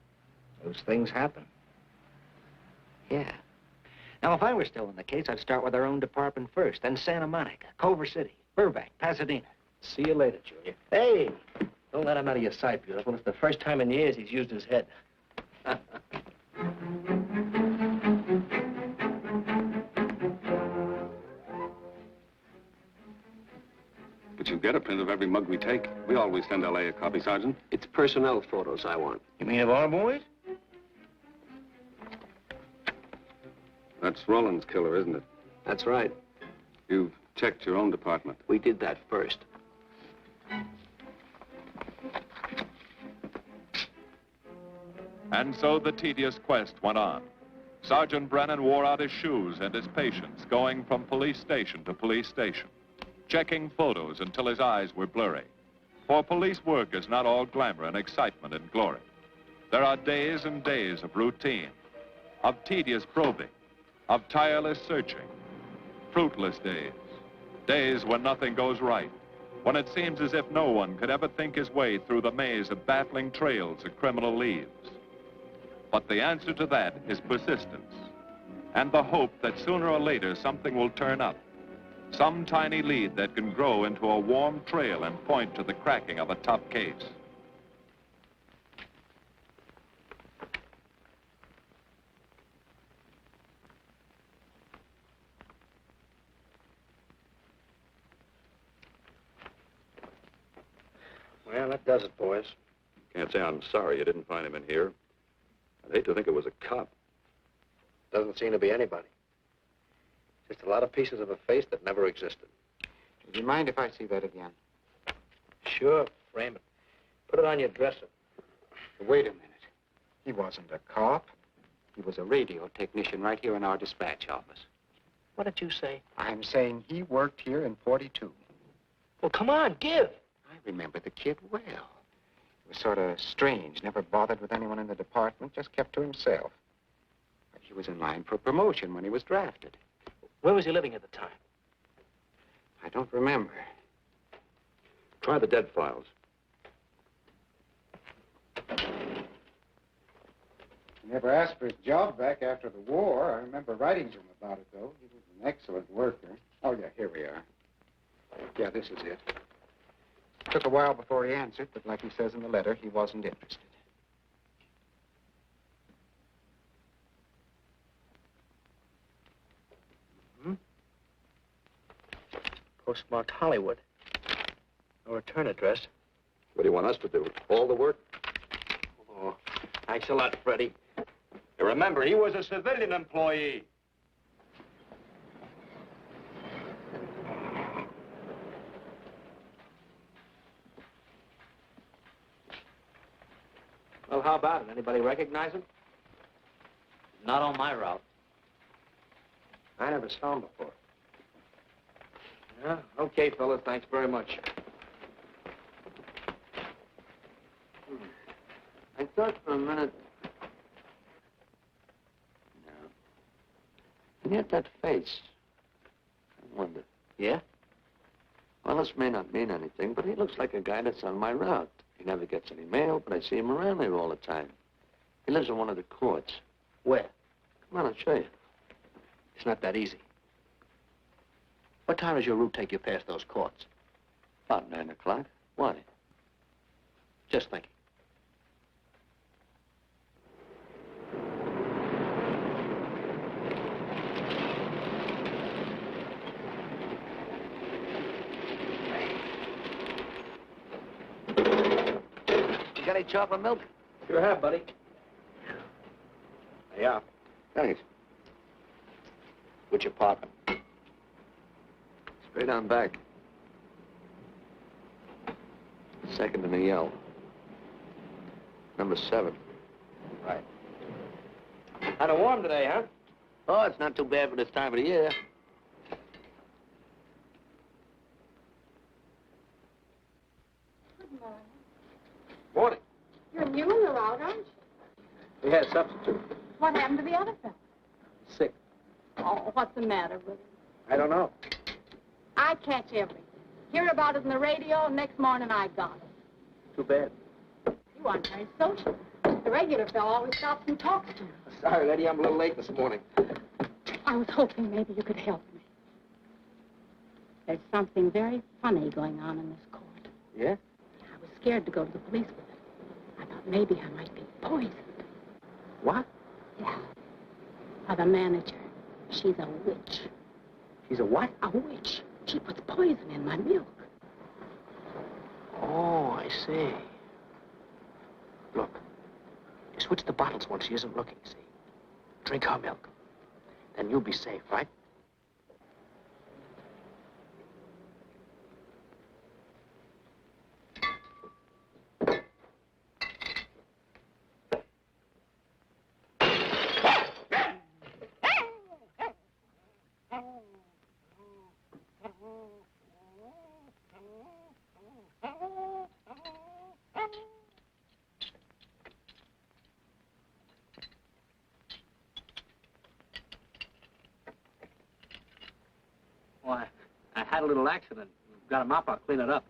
Those things happen. Yeah. Now, if I were still in the case, I'd start with our own department first, then Santa Monica, Culver City, Burbank, Pasadena. See you later, Junior. Hey! Don't let him out of your sight, beautiful. It's the first time in years he's used his head. But you get a print of every mug we take. We always send L.A. a copy, Sergeant. It's personnel photos I want. You mean of our boys? That's Rollins' killer, isn't it? That's right. You've checked your own department. We did that first. And so the tedious quest went on. Sergeant Brennan wore out his shoes and his patience, going from police station to police station, checking photos until his eyes were blurry. For police work is not all glamour and excitement and glory. There are days and days of routine, of tedious probing, of tireless searching, fruitless days, days when nothing goes right, when it seems as if no one could ever think his way through the maze of baffling trails a criminal leaves. But the answer to that is persistence, and the hope that sooner or later something will turn up, some tiny lead that can grow into a warm trail and point to the cracking of a tough case. Well, that does it, boys. Can't say I'm sorry you didn't find him in here. I'd hate to think it was a cop. Doesn't seem to be anybody. Just a lot of pieces of a face that never existed. Would you mind if I see that again? Sure, frame it. Put it on your dresser. Wait a minute. He wasn't a cop. He was a radio technician right here in our dispatch office. What did you say? I'm saying he worked here in 42. Well, come on, give. I remember the kid well. He was sort of strange, never bothered with anyone in the department, just kept to himself. But he was in line for promotion when he was drafted. Where was he living at the time? I don't remember. Try the dead files. He never asked for his job back after the war. I remember writing to him about it, though. He was an excellent worker. Oh, yeah, here we are. Yeah, this is it. Took a while before he answered, but like he says in the letter, he wasn't interested. Postmarked Hollywood. No return address. What do you want us to do? All the work? Oh, thanks a lot, Freddie. Remember, he was a civilian employee. Well, how about it? Anybody recognize him? Not on my route. I never saw him before. Yeah, okay, fellas. Thanks very much. I thought for a minute... No. And yet that face. I wonder. Yeah? Well, this may not mean anything, but he looks like a guy that's on my route. He never gets any mail, but I see him around there all the time. He lives in one of the courts. Where? Come on, I'll show you. It's not that easy. What time does your route take you past those courts? About 9 o'clock. Why? Just thinking. You got any chocolate milk? Sure have, buddy. Yeah. Thanks. Which apartment? Straight on back. Second in the yell. Number 7. Right. Kind of warm today, huh? Oh, it's not too bad for this time of the year. Good morning. Morning. You're new in the route, aren't you? We had a substitute. What happened to the other fellow? Sick. Oh, what's the matter with him? I don't know. I catch everything. Hear about it on the radio, and next morning I got it. Too bad. You aren't very social. The regular fellow always stops and talks to him. Sorry, lady, I'm a little late this morning. I was hoping maybe you could help me. There's something very funny going on in this court. Yeah? I was scared to go to the police with it. I thought maybe I might be poisoned. What? Yeah. Now, the manager, she's a witch. She's a what? A witch. She puts poison in my milk. Oh, I see. Look, you switch the bottles when she isn't looking, see? Drink her milk. Then you'll be safe, right? Why, I had a little accident. Got a mop, I'll clean it up.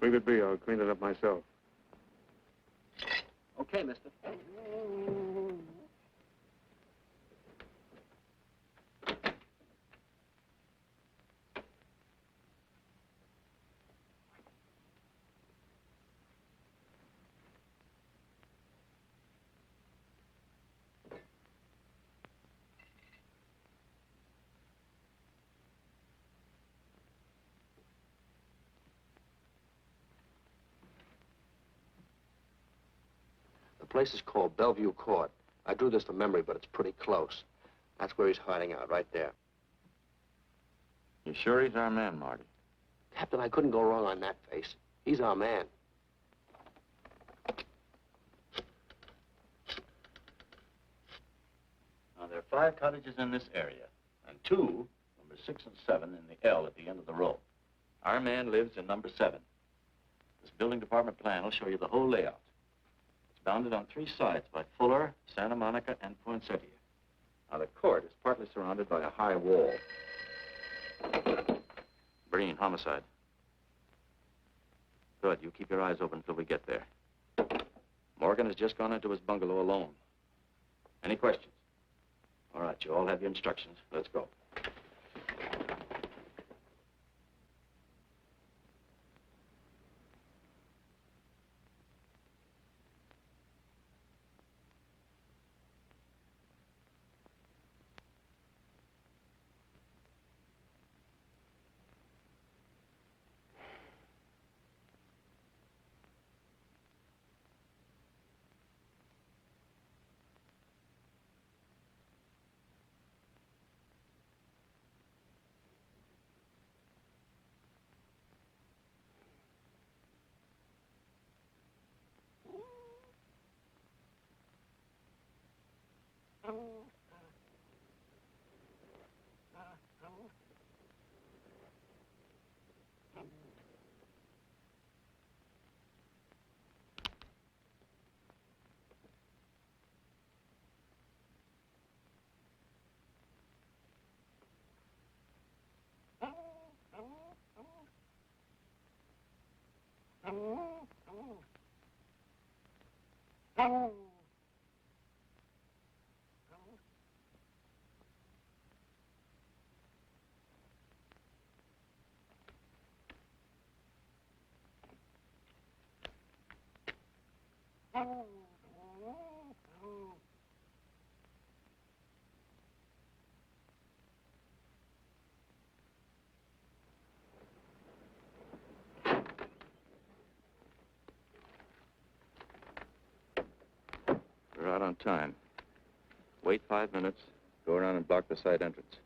Leave it be. I'll clean it up myself. Okay, mister. The place is called Bellevue Court. I drew this from memory, but it's pretty close. That's where he's hiding out, right there. You sure he's our man, Marty? Captain, I couldn't go wrong on that face. He's our man. Now, there are 5 cottages in this area, and 2, number 6 and 7, in the L at the end of the row. Our man lives in number 7. This building department plan will show you the whole layout. It's bounded on 3 sides by Fuller, Santa Monica, and Poinsettia. Now, the court is partly surrounded by a high wall. Breen, homicide. Good. You keep your eyes open until we get there. Morgan has just gone into his bungalow alone. Any questions? All right, you all have your instructions. Let's go. We're out on time. Wait 5 minutes. Go around and block the side entrance.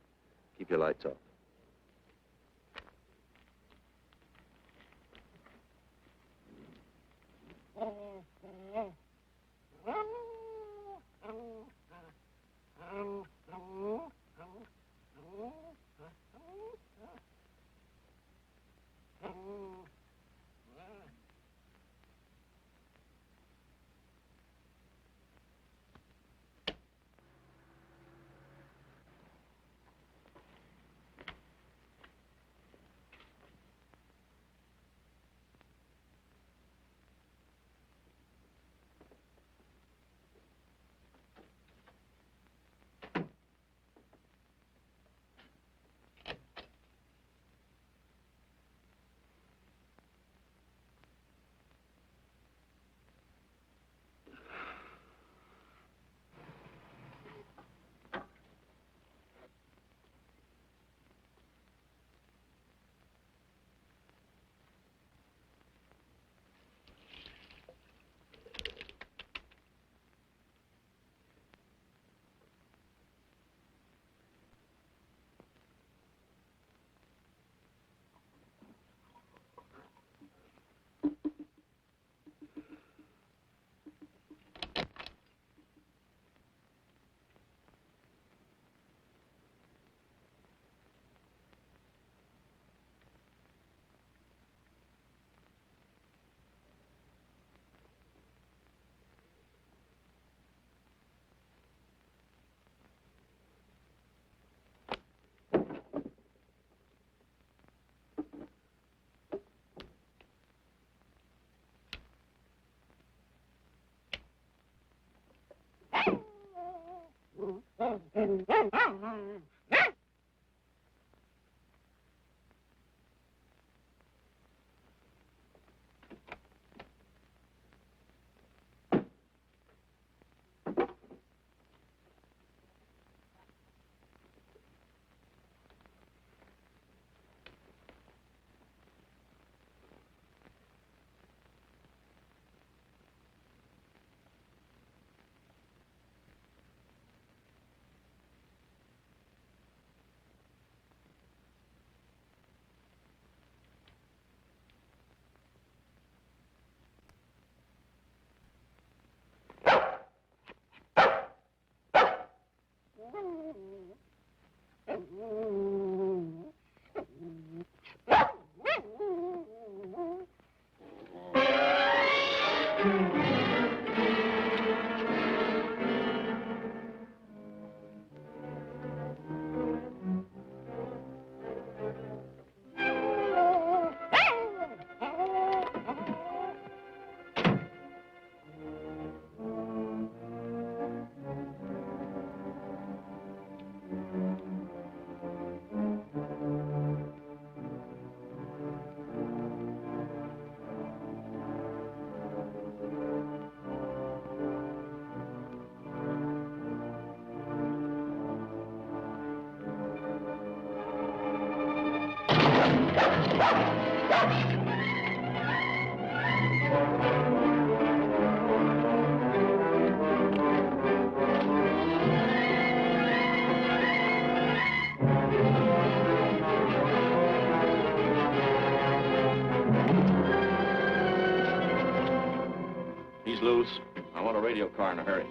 Keep your lights off. He's loose. I want a radio car in a hurry.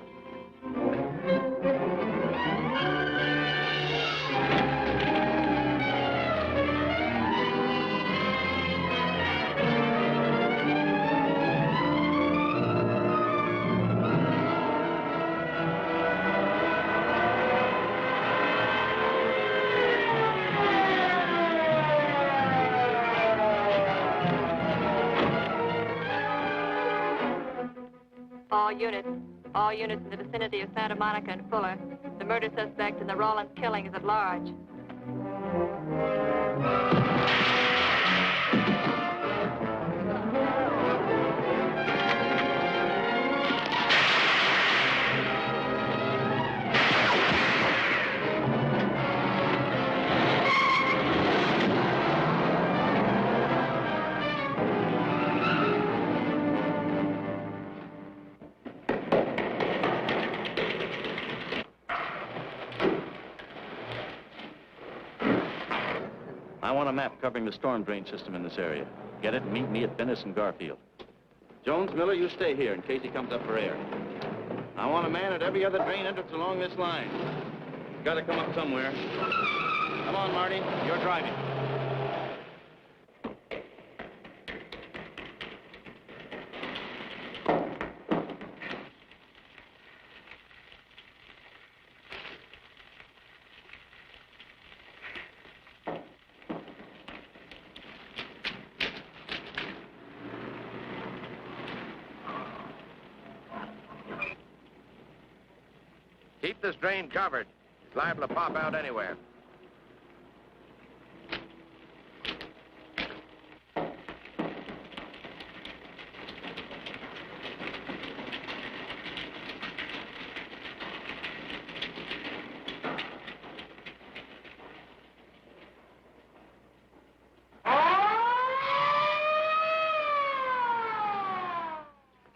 All units in the vicinity of Santa Monica and Fuller. The murder suspect in the Rollins killing is at large. I want a map covering the storm drain system in this area. Get it and meet me at Venice and Garfield. Jones, Miller, you stay here in case he comes up for air. I want a man at every other drain entrance along this line. He's got to come up somewhere. Come on, Marty. You're driving. Keep this drain covered. It's liable to pop out anywhere.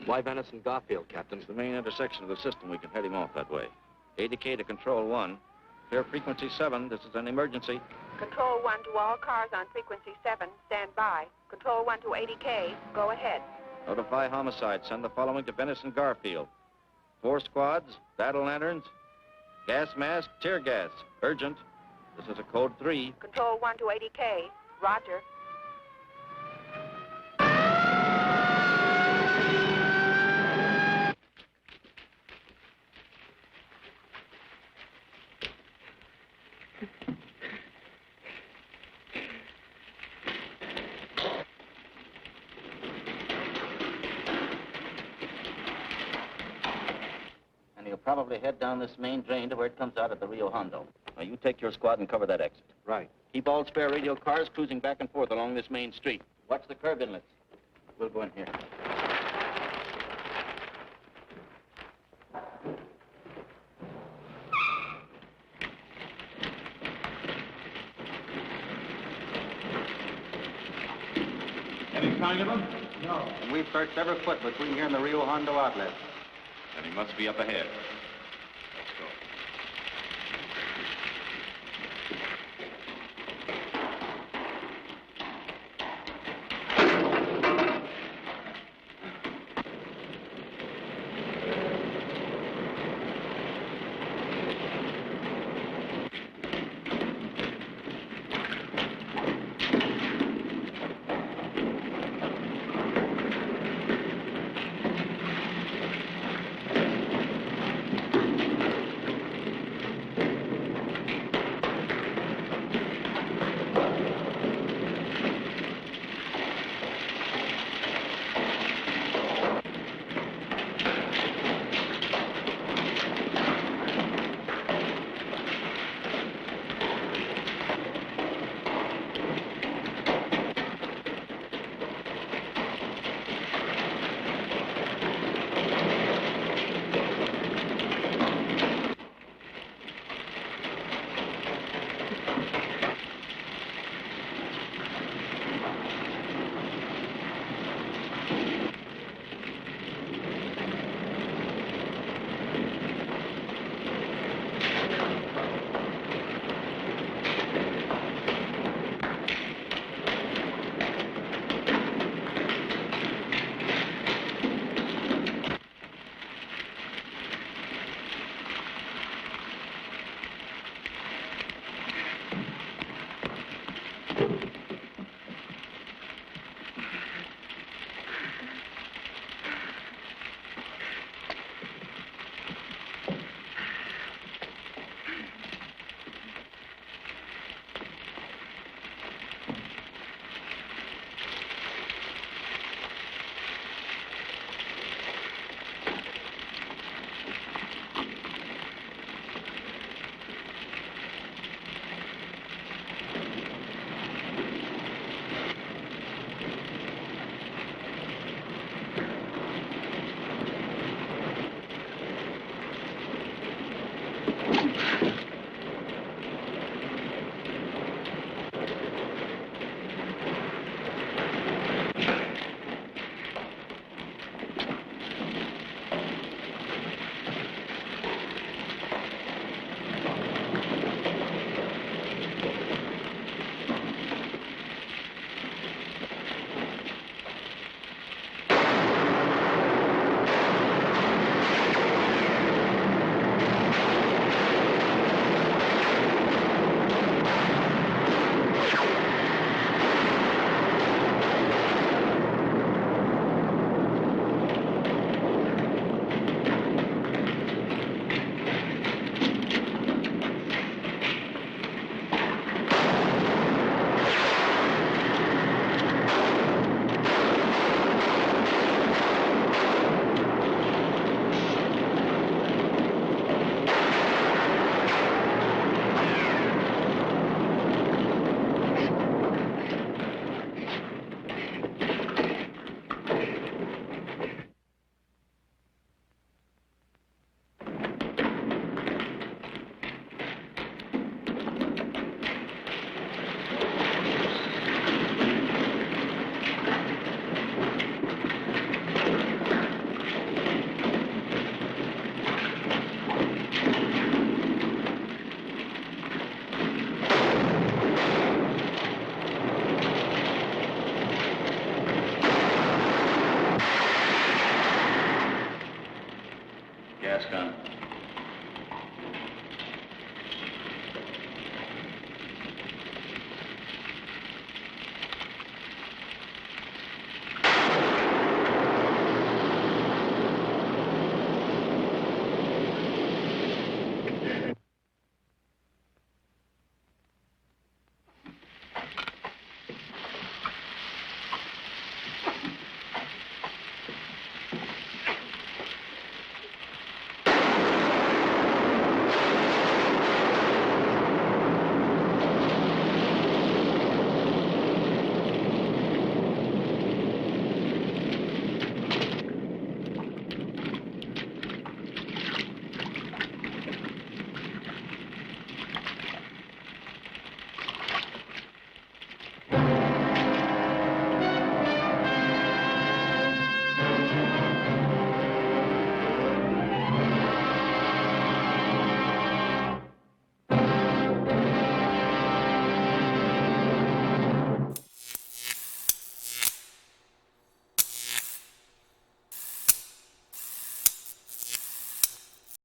Why Venice and Garfield, Captain? It's the main intersection of the system. We can head him off that way. ADK to Control 1. Clear frequency 7. This is an emergency. Control 1 to all cars on frequency 7. Stand by. Control 1 to 80K. Go ahead. Notify homicide. Send the following to Venice and Garfield. 4 squads, battle lanterns, gas mask, tear gas. Urgent. This is a code 3. Control 1 to 80K. Roger. Probably head down this main drain to where it comes out at the Rio Hondo. Now, you take your squad and cover that exit. Right. Keep all spare radio cars cruising back and forth along this main street. Watch the curb inlets. We'll go in here. Any sign of him? No. And we've searched every foot between here and the Rio Hondo outlet. Then he must be up ahead.